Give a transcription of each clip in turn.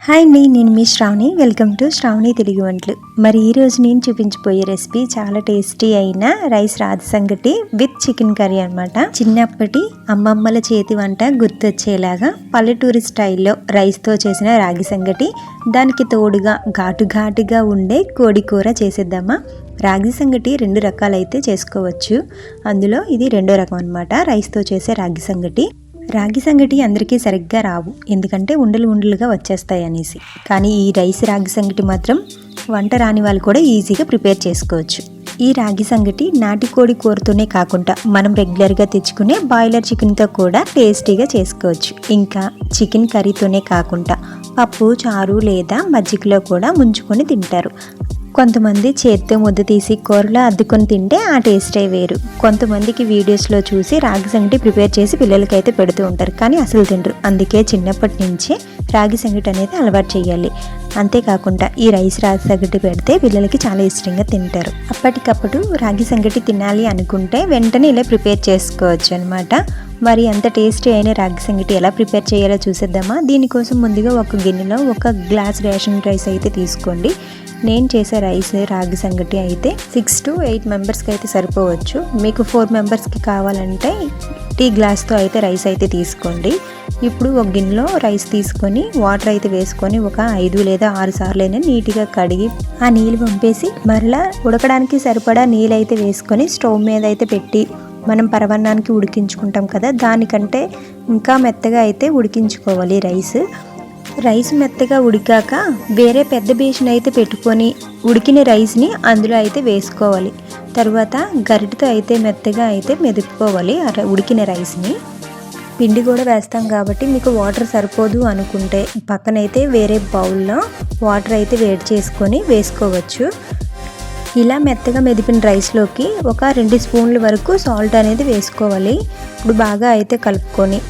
Hi అండి, నేను మీ Shravani. Welcome to Shravani Telugu వంటలు. మరి ఈరోజు నేను చూపించబోయే రెసిపీ చాలా టేస్టీ అయిన రైస్ రాగి సంగటి విత్ చికెన్ కర్రీ అనమాట. చిన్నప్పటి అమ్మమ్మల చేతి వంట గుర్తొచ్చేలాగా పల్లెటూరి స్టైల్లో రైస్తో చేసిన రాగి సంగటి, దానికి తోడుగా ఘాటుగా ఉండే కోడి కూర చేసేద్దామా. రాగి సంగటి రెండు రకాలైతే చేసుకోవచ్చు. అందులో ఇది రెండో రకం అనమాట, రైస్తో చేసే రాగి సంగటి. రాగి సంగటి అందరికీ సరిగ్గా రావు, ఎందుకంటే ఉండలుగా వచ్చేస్తాయి అనేసి. కానీ ఈ రైస్ రాగి సంగటి మాత్రం వంట రాని వాళ్ళు కూడా ఈజీగా ప్రిపేర్ చేసుకోవచ్చు. ఈ రాగి సంగటి నాటుకోడి కూరతోనే కాకుండా మనం రెగ్యులర్గా తెచ్చుకునే బాయిలర్ చికెన్తో కూడా టేస్టీగా చేసుకోవచ్చు. ఇంకా చికెన్ కర్రీతోనే కాకుండా పప్పు, చారు లేదా మజ్జిగలో కూడా ముంచుకొని తింటారు. కొంతమంది చేత్తో ముద్ద తీసి కూరలో అద్దుకొని తింటే ఆ టేస్టే వేరు. కొంతమందికి వీడియోస్లో చూసి రాగి సంగటి ప్రిపేర్ చేసి పిల్లలకైతే పెడుతూ ఉంటారు, కానీ అసలు తినరు. అందుకే చిన్నప్పటి నుంచే రాగి సంగటి అనేది అలవాటు చేయాలి. అంతేకాకుండా ఈ రైస్ రాగి సంగటి పెడితే పిల్లలకి చాలా ఇష్టంగా తింటారు. అప్పటికప్పుడు రాగి సంగటి తినాలి అనుకుంటే వెంటనే ఇలా ప్రిపేర్ చేసుకోవచ్చు అనమాట. మరి అంత టేస్టీ అయిన రాగి సంగటి ఎలా ప్రిపేర్ చేయాలో చూసేద్దామా. దీనికోసం ముందుగా ఒక గిన్నెలో 1 గ్లాస్ రేషన్ రైస్ అయితే తీసుకోండి. నేను చేసే రైస్ రాగి సంగటి అయితే 6 to 8 మెంబర్స్కి అయితే సరిపోవచ్చు. మీకు 4 మెంబర్స్కి కావాలంటే టీ గ్లాస్తో అయితే రైస్ అయితే తీసుకోండి. ఇప్పుడు ఒక గిన్నెలో రైస్ తీసుకొని వాటర్ అయితే వేసుకొని ఒక 5 లేదా 6 సార్లైనా నీట్గా కడిగి ఆ నీళ్ళు పంపేసి మరలా ఉడకడానికి సరిపడా నీళ్ళు అయితే వేసుకొని స్టవ్ మీద అయితే పెట్టి మనం పరవన్నానికి ఉడికించుకుంటాం కదా, దానికంటే ఇంకా మెత్తగా అయితే ఉడికించుకోవాలి రైస్ మెత్తగా ఉడికాక వేరే పెద్ద బేషన్ అయితే పెట్టుకొని ఉడికిన రైస్ని అందులో అయితే వేసుకోవాలి. తర్వాత గరిటతో అయితే మెత్తగా అయితే మెదుపుకోవాలి ఉడికిన రైస్ని. పిండి కూడా వేస్తాం కాబట్టి మీకు వాటర్ సరిపోదు అనుకుంటే పక్కనైతే వేరే బౌల్లో వాటర్ అయితే వేడి చేసుకొని వేసుకోవచ్చు. ఇలా మెత్తగా మెదిపిన రైస్లోకి ఒక 2 స్పూన్ల వరకు సాల్ట్ అనేది వేసుకోవాలి. ఇప్పుడు బాగా అయితే కలుపుకొని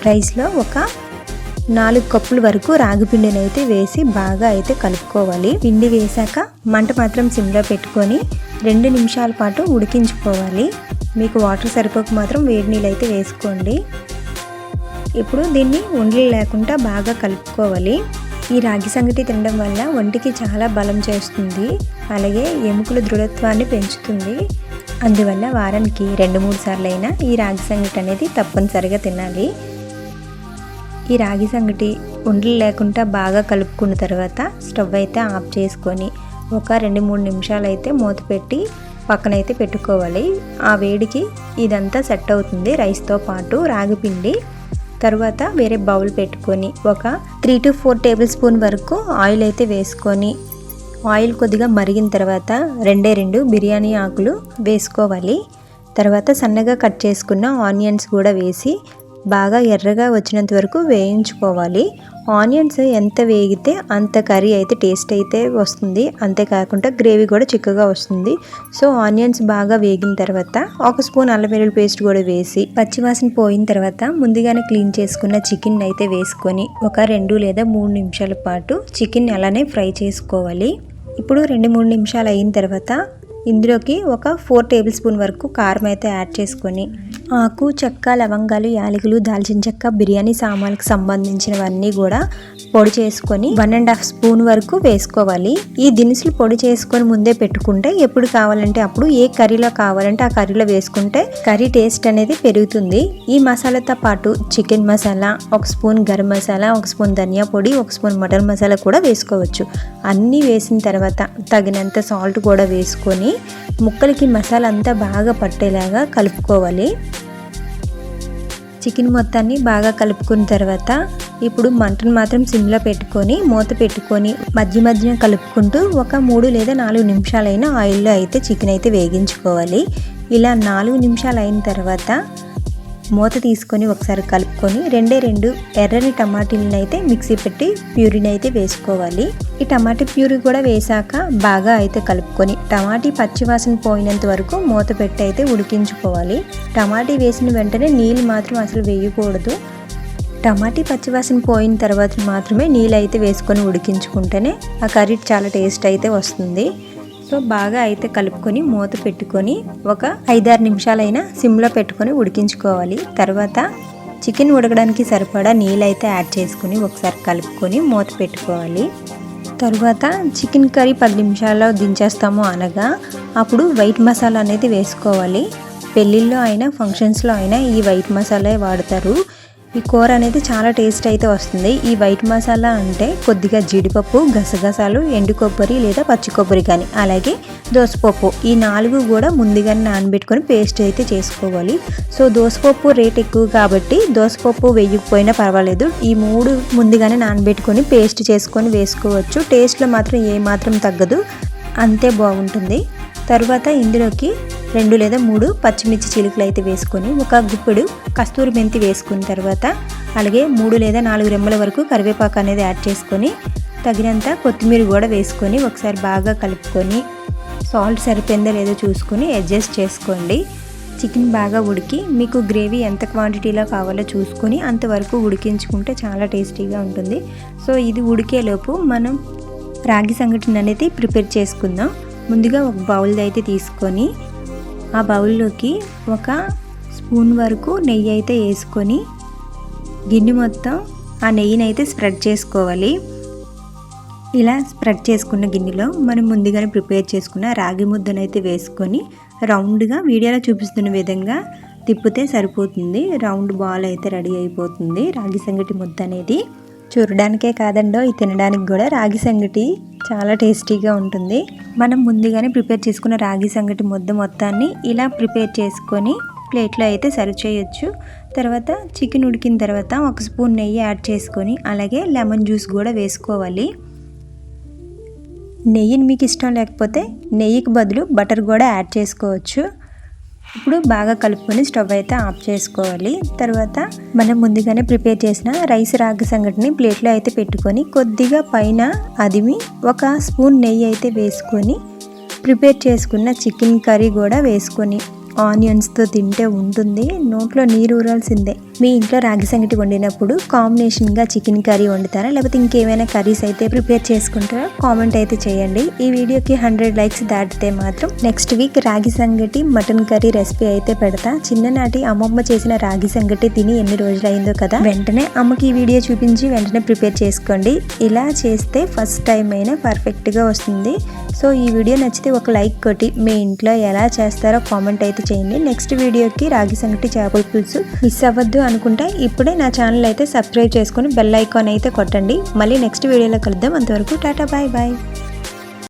రైస్లో ఒక 4 కప్పుల వరకు రాగి పిండిని అయితే వేసి బాగా అయితే కలుపుకోవాలి. పిండి వేసాక మంట మాత్రం సిమ్లో పెట్టుకొని 2 నిమిషాల పాటు ఉడికించుకోవాలి. మీకు వాటర్ సరిపోక మాత్రం వేడి నీళ్ళు అయితే వేసుకోండి. ఇప్పుడు దీన్ని ఉండలు లేకుండా బాగా కలుపుకోవాలి. ఈ రాగి సంగటి తినడం వల్ల ఒంటికి చాలా బలం చేస్తుంది, అలాగే ఎముకల దృఢత్వాన్ని పెంచుతుంది. అందువల్ల వారానికి 2-3 సార్లు అయినా ఈ రాగి సంగటి అనేది తప్పనిసరిగా తినాలి. ఈ రాగి సంగటి ఉండలు లేకుండా బాగా కలుపుకున్న తర్వాత స్టవ్ అయితే ఆఫ్ చేసుకొని ఒక 2-3 నిమిషాలు అయితే మూత పెట్టి పక్కనైతే పెట్టుకోవాలి. ఆ వేడికి ఇదంతా సెట్ అవుతుంది రైస్తో పాటు రాగి పిండి. తర్వాత వేరే బౌల్ పెట్టుకొని ఒక 3 to 4 టేబుల్ స్పూన్ వరకు ఆయిల్ అయితే వేసుకొని ఆయిల్ కొద్దిగా మరిగిన తర్వాత 2 బిర్యానీ ఆకులు వేసుకోవాలి. తర్వాత సన్నగా కట్ చేసుకున్న ఆనియన్స్ కూడా వేసి బాగా ఎర్రగా వచ్చినంత వరకు వేయించుకోవాలి. ఆనియన్స్ ఎంత వేగితే అంత కర్రీ అయితే టేస్ట్ అయితే వస్తుంది, అంతేకాకుండా గ్రేవీ కూడా చిక్కగా వస్తుంది. సో ఆనియన్స్ బాగా వేగిన తర్వాత 1 స్పూన్ అల్లం వెల్లుల్లి పేస్ట్ కూడా వేసి పచ్చివాసన పోయిన తర్వాత ముందుగానే క్లీన్ చేసుకున్న చికెన్ అయితే వేసుకొని ఒక 2 లేదా 3 నిమిషాల పాటు చికెన్ అలానే ఫ్రై చేసుకోవాలి. ఇప్పుడు 2-3 నిమిషాలు అయిన తర్వాత ఇందులోకి ఒక 4 టేబుల్ స్పూన్ వరకు కారం అయితే యాడ్ చేసుకొని ఆకు, చెక్క, లవంగాలు, యాలకులు, దాల్చిన చెక్క, బిర్యానీ సామాన్లకు సంబంధించినవన్నీ కూడా పొడి చేసుకొని 1.5 స్పూన్ వరకు వేసుకోవాలి. ఈ దినుసులు పొడి చేసుకొని ముందే పెట్టుకుంటే ఎప్పుడు కావాలంటే అప్పుడు ఏ కర్రీలో కావాలంటే ఆ కర్రీలో వేసుకుంటే కర్రీ టేస్ట్ అనేది పెరుగుతుంది. ఈ మసాలాతో పాటు chicken masala, 1 spoon garam masala, 1 spoon ధనియా పొడి, 1 స్పూన్ మటన్ మసాలా కూడా వేసుకోవచ్చు. అన్నీ వేసిన తర్వాత తగినంత సాల్ట్ కూడా వేసుకొని ముక్కలకి మసాలా అంతా బాగా పట్టేలాగా కలుపుకోవాలి. చికెన్ మొత్తాన్ని బాగా కలుపుకున్న తర్వాత ఇప్పుడు మంటను మాత్రం సిమ్లో పెట్టుకొని మూత పెట్టుకొని మధ్య కలుపుకుంటూ ఒక 3 లేదా 4 నిమిషాలైనా ఆయిల్లో అయితే చికెన్ అయితే వేగించుకోవాలి. ఇలా 4 నిమిషాలు అయిన తర్వాత మూత తీసుకొని ఒకసారి కలుపుకొని 2 ఎర్రని టమాటీలను అయితే మిక్సీ పెట్టి ప్యూరీని అయితే వేసుకోవాలి. ఈ టమాటీ ప్యూరీ కూడా వేసాక బాగా అయితే కలుపుకొని టమాటీ పచ్చివాసన పోయినంత వరకు మూత పెట్టి అయితే ఉడికించుకోవాలి. టమాటీ వేసిన వెంటనే నీళ్ళు మాత్రం అసలు వేయకూడదు. టమాటీ పచ్చివాసన పోయిన తర్వాత మాత్రమే నీళ్ళు అయితే వేసుకొని ఉడికించుకుంటేనే ఆ కర్రీ చాలా టేస్ట్ అయితే వస్తుంది. సో బాగా అయితే కలుపుకొని మూత పెట్టుకొని ఒక 5-6 నిమిషాలైనా సిమ్లో పెట్టుకొని ఉడికించుకోవాలి. తర్వాత చికెన్ ఉడకడానికి సరిపడా నీళ్ళు అయితే యాడ్ చేసుకుని ఒకసారి కలుపుకొని మూత పెట్టుకోవాలి. తర్వాత చికెన్ కర్రీ 10 నిమిషాల్లో దించేస్తాము అనగా అప్పుడు వైట్ మసాలా అనేది వేసుకోవాలి. పెళ్ళిళ్ళలో అయినా ఫంక్షన్స్లో అయినా ఈ వైట్ మసాలా వాడతారు. ఈ కూర అనేది చాలా టేస్ట్ అయితే వస్తుంది. ఈ వైట్ మసాలా అంటే కొద్దిగా జీడిపప్పు, గసగసాలు, ఎండు కొబ్బరి లేదా పచ్చి కొబ్బరి కానీ, అలాగే దోసపప్పు, ఈ 4 కూడా ముందుగానే నానబెట్టుకొని పేస్ట్ అయితే చేసుకోవాలి. సో దోసపప్పు రేట్ ఎక్కువ కాబట్టి దోసపప్పు వేయకపోయినా పర్వాలేదు. ఈ 3 ముందుగానే నానబెట్టుకొని పేస్ట్ చేసుకొని వేసుకోవచ్చు. టేస్ట్లో మాత్రం ఏమాత్రం తగ్గదు, అంతే బాగుంటుంది. తర్వాత ఇందులోకి 2 లేదా 3 పచ్చిమిర్చి చిలుకలు అయితే వేసుకొని ఒక గుప్పెడు కస్తూరి మెంతి వేసుకున్న తర్వాత అలాగే 3 లేదా 4 రెమ్మల వరకు కరివేపాకు అనేది యాడ్ చేసుకొని తగినంత కొత్తిమీర కూడా వేసుకొని ఒకసారి బాగా కలుపుకొని సాల్ట్ సరిపోయిందో లేదో చూసుకొని అడ్జస్ట్ చేసుకోండి. చికెన్ బాగా ఉడికి మీకు గ్రేవీ ఎంత క్వాంటిటీలో కావాలో చూసుకొని అంతవరకు ఉడికించుకుంటే చాలా టేస్టీగా ఉంటుంది. సో ఇది ఉడికేలోపు మనం రాగి సంగటిని అనేది ప్రిపేర్ చేసుకుందాం. ముందుగా ఒక బౌల్ అయితే తీసుకొని ఆ బౌల్లోకి 1 స్పూన్ వరకు నెయ్యి అయితే వేసుకొని గిన్నె మొత్తం ఆ నెయ్యిని అయితే స్ప్రెడ్ చేసుకోవాలి. ఇలా స్ప్రెడ్ చేసుకున్న గిన్నెలో మనం ముందుగానే ప్రిపేర్ చేసుకున్న రాగి ముద్దను అయితే వేసుకొని రౌండ్గా వీడియోలో చూపిస్తున్న విధంగా తిప్పితే సరిపోతుంది. రౌండ్ బాల్ అయితే రెడీ అయిపోతుంది. రాగి సంగటి ముద్ద అనేది చూడడానికే కాదండో ఇది తినడానికి కూడా రాగి సంగటి చాలా టేస్టీగా ఉంటుంది. మనం ముందుగానే ప్రిపేర్ చేసుకున్న రాగి సంగటి ముద్ద మొత్తాన్ని ఇలా ప్రిపేర్ చేసుకొని ప్లేట్లో అయితే సర్వ్ చేయొచ్చు. తర్వాత చికెన్ ఉడికిన తర్వాత 1 స్పూన్ నెయ్యి యాడ్ చేసుకొని అలాగే లెమన్ జ్యూస్ కూడా వేసుకోవాలి. నెయ్యిని మీకు ఇష్టం లేకపోతే నెయ్యికి బదులు బటర్ కూడా యాడ్ చేసుకోవచ్చు. ఇప్పుడు బాగా కలుపుకొని స్టవ్ అయితే ఆఫ్ చేసుకోవాలి. తర్వాత మనం ముందుగానే ప్రిపేర్ చేసిన రైస్ రాగి సంగటిని ప్లేట్లో అయితే పెట్టుకొని కొద్దిగా పైన అదిమి 1 స్పూన్ నెయ్యి అయితే వేసుకొని ప్రిపేర్ చేసుకున్న చికెన్ కర్రీ కూడా వేసుకొని ఆనియన్స్తో తింటే ఉంటుంది, నోట్లో నీరు ఊరాల్సిందే. మీ ఇంట్లో రాగి సంగటి వండినప్పుడు కాంబినేషన్గా చికెన్ కర్రీ వండుతారా లేకపోతే ఇంకేమైనా కర్రీస్ అయితే ప్రిపేర్ చేసుకుంటారా? కామెంట్ అయితే చేయండి. ఈ వీడియోకి 100 లైక్స్ దాటితే మాత్రం నెక్స్ట్ వీక్ రాగి సంగటి మటన్ కర్రీ రెసిపీ అయితే పెడతా. చిన్ననాటి అమ్మమ్మ చేసిన రాగి సంగటి తిని ఎన్ని రోజులు అయిందో కదా, వెంటనే అమ్మకి ఈ వీడియో చూపించి వెంటనే ప్రిపేర్ చేసుకోండి. ఇలా చేస్తే ఫస్ట్ టైం అయినా పర్ఫెక్ట్గా వస్తుంది. సో ఈ వీడియో నచ్చితే ఒక లైక్ కొట్టి మీ ఇంట్లో ఎలా చేస్తారో కామెంట్ అయితే చేయండి. నెక్స్ట్ వీడియోకి రాగి సంగటి చేపల పులుసు మిస్ అవ్వద్దు అనుకుంటే ఇప్పుడే నా ఛానల్ అయితే సబ్స్క్రైబ్ చేసుకొని బెల్ ఐకాన్ అయితే కొట్టండి. మళ్ళీ నెక్స్ట్ వీడియోలో కలుద్దాం. అంతవరకు టాటా, బాయ్ బాయ్.